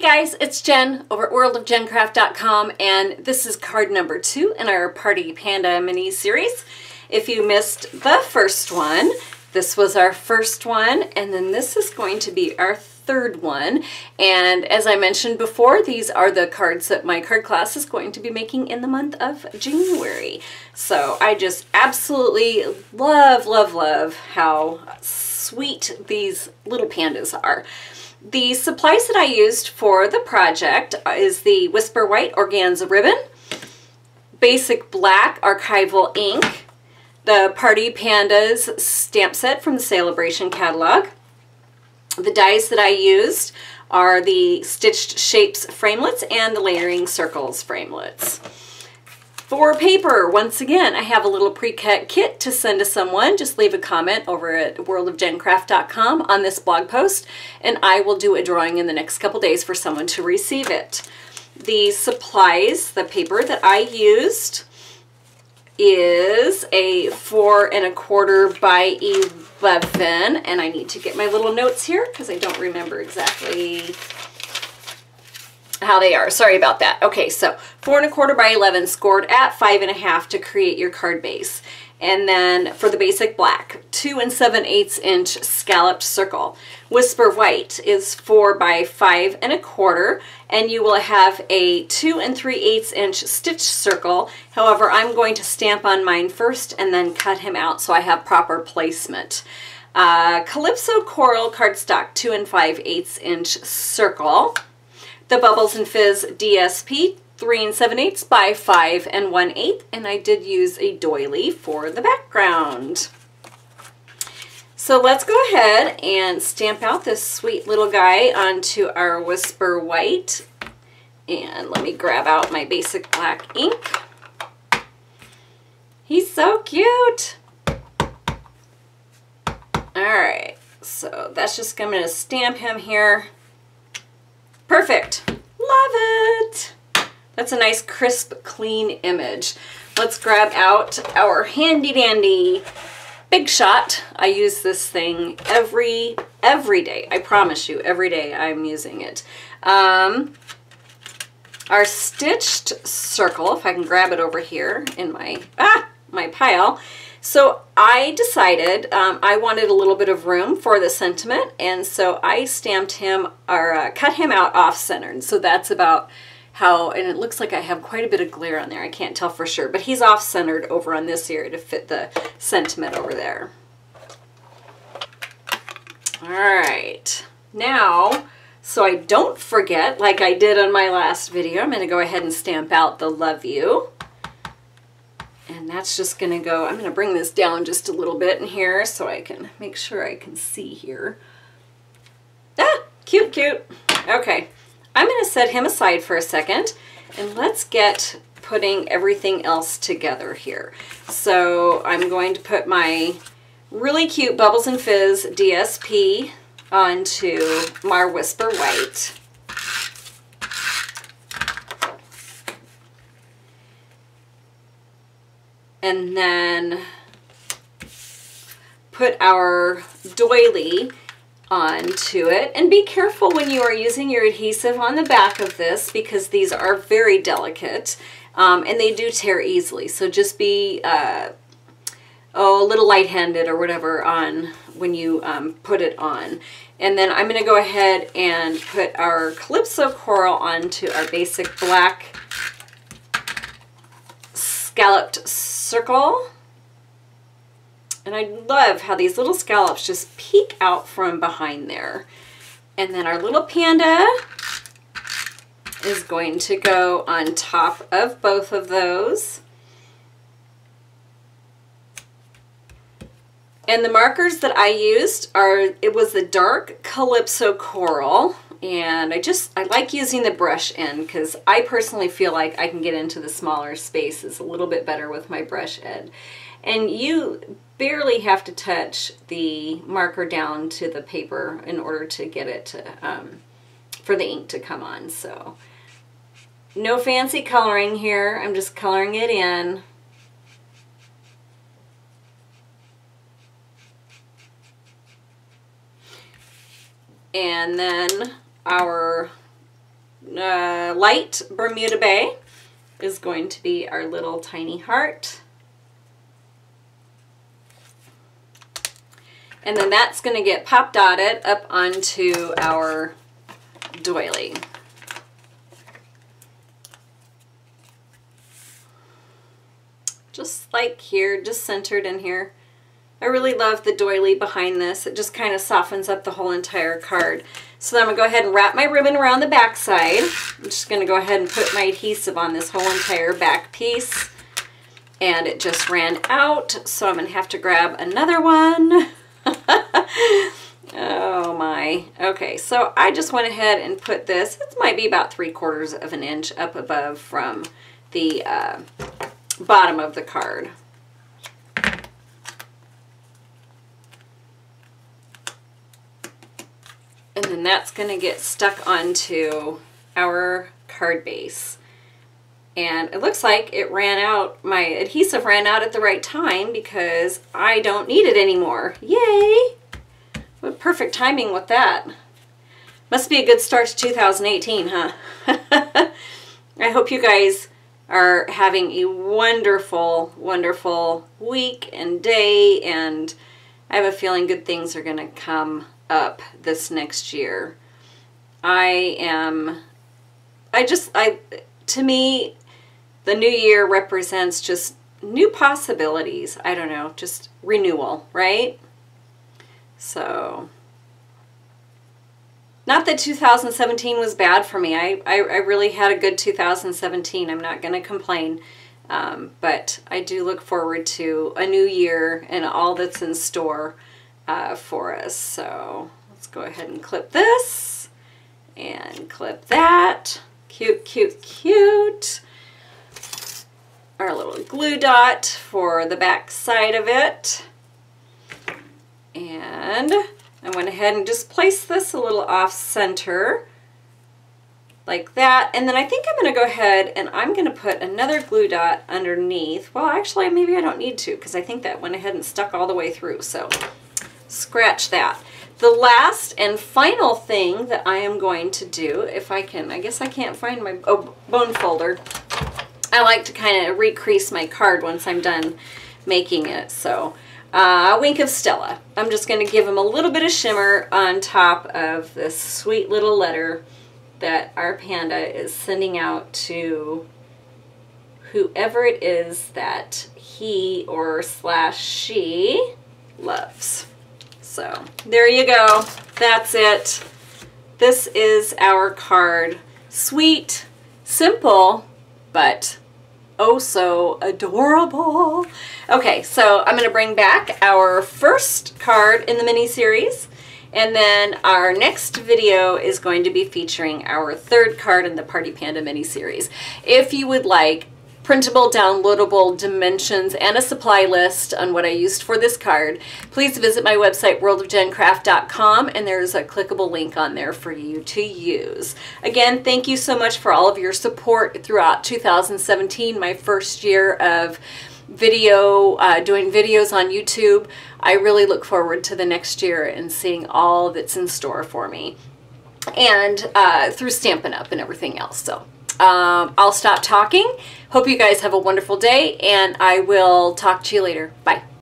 guys, it's Jen over at worldofjencraft.com, and this is card number 2 in our Party Panda Mini Series. If you missed the first one, this was our first one, and then this is going to be our third one. And as I mentioned before, these are the cards that my card class is going to be making in the month of January. So I just absolutely love how sweet these little pandas are. The supplies that I used for the project is the Whisper White Organza ribbon, basic black archival ink, the Party Pandas stamp set from the Sale-A-Bration catalog. The dies that I used are the Stitched Shapes framelits and the Layering Circles framelits. For paper, once again, I have a little pre-cut kit to send to someone. Just leave a comment over at worldofjencraft.com on this blog post, and I will do a drawing in the next couple days for someone to receive it. The supplies, the paper that I used is a 4 1/4 by 11, and I need to get my little notes here because I don't remember exactly how they are. Sorry about that. Okay, so 4 1/4 by 11 scored at 5 1/2 to create your card base. And then for the basic black, 2 7/8 inch scalloped circle. Whisper White is 4 by 5 1/4, and you will have a 2 3/8 inch stitched circle. However, I'm going to stamp on mine first and then cut him out so I have proper placement. Calypso Coral cardstock 2 5/8 inch circle. The Bubbles Fizz DSP 3 7/8 by 5 1/8, and I did use a doily for the background. So let's go ahead and stamp out this sweet little guy onto our Whisper White. And let me grab out my basic black ink. He's so cute. Alright, so that's just, I'm going to stamp him here. Perfect. Love it. That's a nice crisp, clean image. Let's grab out our handy dandy Big Shot. I use this thing every day. I promise you, every day I'm using it. Our stitched circle, if I can grab it over here in my pile. So I decided I wanted a little bit of room for the sentiment, and so I stamped him, or cut him out off-centered. So that's about how, and it looks like I have quite a bit of glare on there. I can't tell for sure, but he's off-centered over on this area to fit the sentiment over there. All right, now, so I don't forget, like I did on my last video, I'm gonna go ahead and stamp out the Love You. And that's just gonna go, I'm gonna bring this down just a little bit in here so I can make sure I can see here. Ah, cute, cute. Okay, I'm gonna set him aside for a second, and let's get putting everything else together here. So I'm going to put my really cute Bubbles Fizz DSP onto my Whisper White. And then put our doily onto it. And be careful when you are using your adhesive on the back of this, because these are very delicate and they do tear easily. So just be a little light-handed or whatever on when you put it on. And then I'm going to go ahead and put our Calypso Coral onto our basic black scalloped circle. And I love how these little scallops just peek out from behind there. And then our little panda is going to go on top of both of those. And the markers that I used it was the dark Calypso Coral. And I like using the brush end because I personally feel like I can get into the smaller spaces a little bit better with my brush end. And you barely have to touch the marker down to the paper in order to get it to, for the ink to come on. So no fancy coloring here. I'm just coloring it in. And then our light Bermuda Bay is going to be our little tiny heart. And then that's going to get pop dotted up onto our doily. Just like here, just centered in here. I really love the doily behind this. It just kind of softens up the whole entire card. So then I'm going to go ahead and wrap my ribbon around the back side. I'm just going to go ahead and put my adhesive on this whole entire back piece. And it just ran out, so I'm going to have to grab another one. Oh my. Okay, so I just went ahead and put this, it might be about 3/4 of an inch up above from the bottom of the card. And then that's going to get stuck onto our card base. And it looks like it ran out, my adhesive ran out at the right time because I don't need it anymore. Yay! What perfect timing with that. Must be a good start to 2018, huh? I hope you guys are having a wonderful, wonderful week and day, and I have a feeling good things are going to come up this next year. To me, the new year represents just new possibilities. I don't know, just renewal, right? So, not that 2017 was bad for me. I really had a good 2017. I'm not going to complain. But I do look forward to a new year and all that's in store for us. So, let's go ahead and clip this and clip that. Cute, cute, cute. Our little glue dot for the back side of it. And I went ahead and just placed this a little off center like that. And then I think I'm going to go ahead and I'm going to put another glue dot underneath. Well, actually, maybe I don't need to because I think that went ahead and stuck all the way through. So scratch that. The last and final thing that I am going to do, if I can, I guess I can't find my bone folder. I like to kind of recrease my card once I'm done making it. So a wink of Stella. I'm just going to give him a little bit of shimmer on top of this sweet little letter that our panda is sending out to whoever it is that he or slash she loves. So there you go. That's it. This is our card. Sweet, simple, but oh so adorable. Okay, so I'm going to bring back our first card in the mini series, and then our next video is going to be featuring our third card in the Party Panda mini series. If you would like printable, downloadable dimensions and a supply list on what I used for this card, please visit my website worldofgencraft.com, and there's a clickable link on there for you to use. Again, thank you so much for all of your support throughout 2017, my first year of doing videos on YouTube. I really look forward to the next year and seeing all that's in store for me, and through Stampin' Up and everything else. So I'll stop talking. Hope you guys have a wonderful day, and I will talk to you later. Bye.